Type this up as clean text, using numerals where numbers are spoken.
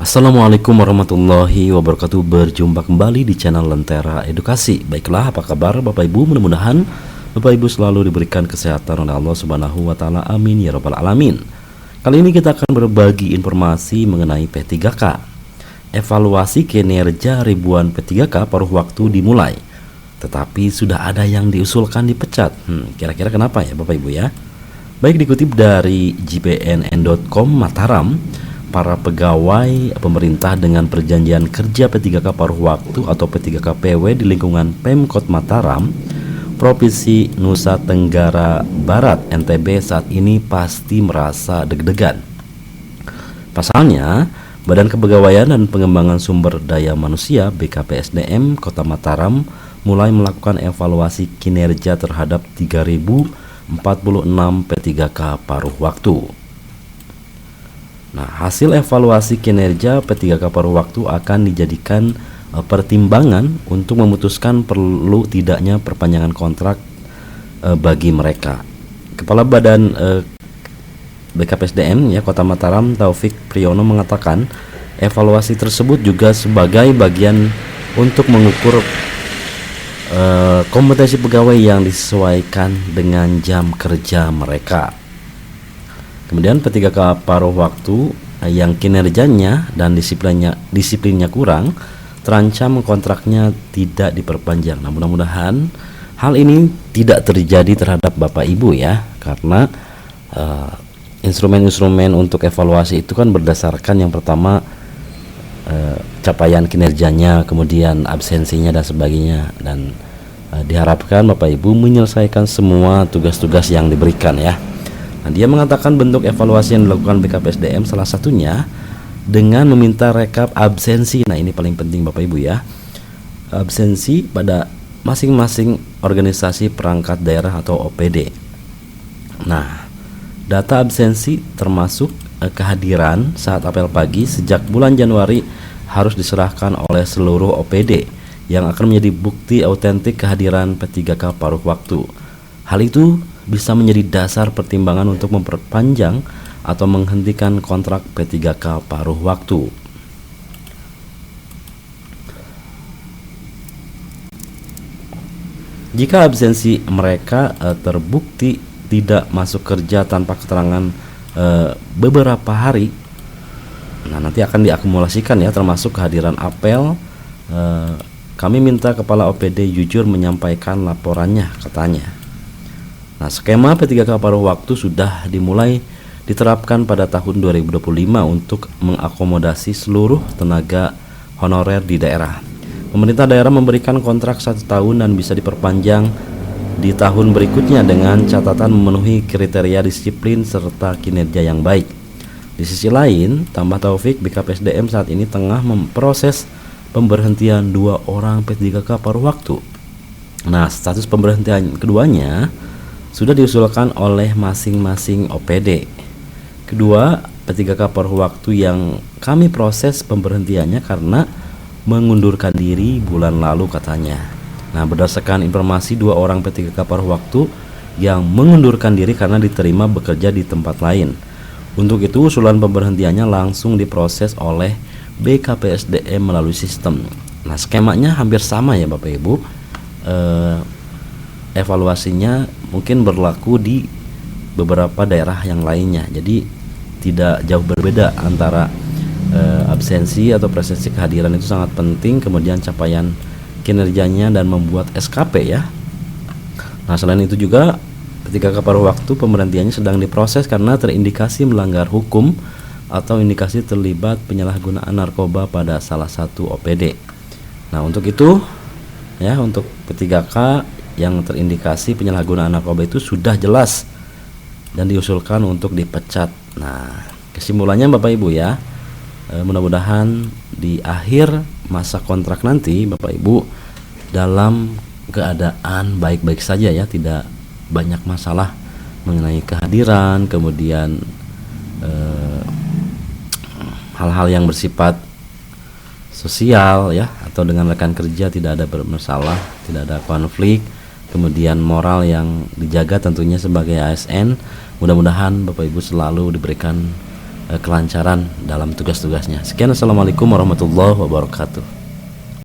Assalamualaikum warahmatullahi wabarakatuh. Berjumpa kembali di channel Lentera Edukasi. Baiklah, apa kabar Bapak Ibu? Mudah-mudahan Bapak Ibu selalu diberikan kesehatan oleh Allah Subhanahu wa taala. Amin ya rabbal alamin. Kali ini kita akan berbagi informasi mengenai P3K. Evaluasi kinerja ribuan P3K paruh waktu dimulai, tetapi sudah ada yang diusulkan dipecat. Kira-kira kenapa ya Bapak Ibu ya? Baik, dikutip dari jpnn.com Mataram, para pegawai pemerintah dengan perjanjian kerja P3K paruh waktu atau P3K PW di lingkungan Pemkot Mataram, Provinsi Nusa Tenggara Barat (NTB) saat ini pasti merasa deg-degan. Pasalnya, Badan Kepegawaian dan Pengembangan Sumber Daya Manusia (BKPSDM) Kota Mataram mulai melakukan evaluasi kinerja terhadap 3.046 P3K paruh waktu. Nah, hasil evaluasi kinerja P3K paruh waktu akan dijadikan pertimbangan untuk memutuskan perlu tidaknya perpanjangan kontrak bagi mereka. Kepala Badan BKPSDM ya Kota Mataram, Taufik Priyono, mengatakan evaluasi tersebut juga sebagai bagian untuk mengukur kompetensi pegawai yang disesuaikan dengan jam kerja mereka. Kemudian P3K paruh waktu yang kinerjanya dan disiplinnya kurang terancam kontraknya tidak diperpanjang. Nah, mudah-mudahan hal ini tidak terjadi terhadap Bapak Ibu ya, karena instrumen-instrumen untuk evaluasi itu kan berdasarkan yang pertama capaian kinerjanya, kemudian absensinya dan sebagainya, dan diharapkan Bapak Ibu menyelesaikan semua tugas-tugas yang diberikan ya. Nah, dia mengatakan bentuk evaluasi yang dilakukan BKPSDM salah satunya dengan meminta rekap absensi. Nah, ini paling penting Bapak Ibu ya, absensi pada masing-masing organisasi perangkat daerah atau OPD. Nah, data absensi termasuk kehadiran saat apel pagi sejak bulan Januari harus diserahkan oleh seluruh OPD yang akan menjadi bukti autentik kehadiran P3K paruh waktu. Hal itu bisa menjadi dasar pertimbangan untuk memperpanjang atau menghentikan kontrak P3K paruh waktu. Jika absensi mereka terbukti tidak masuk kerja tanpa keterangan beberapa hari, nah nanti akan diakumulasikan ya, termasuk kehadiran apel. Kami minta kepala OPD jujur menyampaikan laporannya, katanya. Nah, skema P3K paruh waktu sudah dimulai diterapkan pada tahun 2025 untuk mengakomodasi seluruh tenaga honorer di daerah. Pemerintah daerah memberikan kontrak 1 tahun dan bisa diperpanjang di tahun berikutnya dengan catatan memenuhi kriteria disiplin serta kinerja yang baik. Di sisi lain, tambah Taufik, BKPSDM saat ini tengah memproses pemberhentian 2 orang P3K paruh waktu. Nah, status pemberhentian keduanya sudah diusulkan oleh masing-masing OPD. Kedua, P3K paruh waktu yang kami proses pemberhentiannya karena mengundurkan diri bulan lalu, katanya. Nah, berdasarkan informasi 2 orang P3K paruh waktu yang mengundurkan diri karena diterima bekerja di tempat lain. Untuk itu, usulan pemberhentiannya langsung diproses oleh BKPSDM melalui sistem. Nah, skemanya hampir sama ya Bapak Ibu. Evaluasinya mungkin berlaku di beberapa daerah yang lainnya, jadi tidak jauh berbeda antara absensi atau presensi kehadiran itu sangat penting, kemudian capaian kinerjanya dan membuat SKP ya. Nah, selain itu juga P3K paruh waktu pemberhentiannya sedang diproses karena terindikasi melanggar hukum atau indikasi terlibat penyalahgunaan narkoba pada salah satu OPD. Nah, untuk itu ya, untuk P3K yang terindikasi penyalahgunaan narkoba itu sudah jelas dan diusulkan untuk dipecat. Nah, kesimpulannya Bapak Ibu ya, mudah-mudahan di akhir masa kontrak nanti Bapak Ibu dalam keadaan baik-baik saja ya, tidak banyak masalah mengenai kehadiran, kemudian hal-hal yang bersifat sosial ya, atau dengan rekan kerja tidak ada bermasalah, tidak ada konflik. Kemudian moral yang dijaga tentunya sebagai ASN. Mudah-mudahan Bapak Ibu selalu diberikan kelancaran dalam tugas-tugasnya. Sekian, assalamualaikum warahmatullahi wabarakatuh.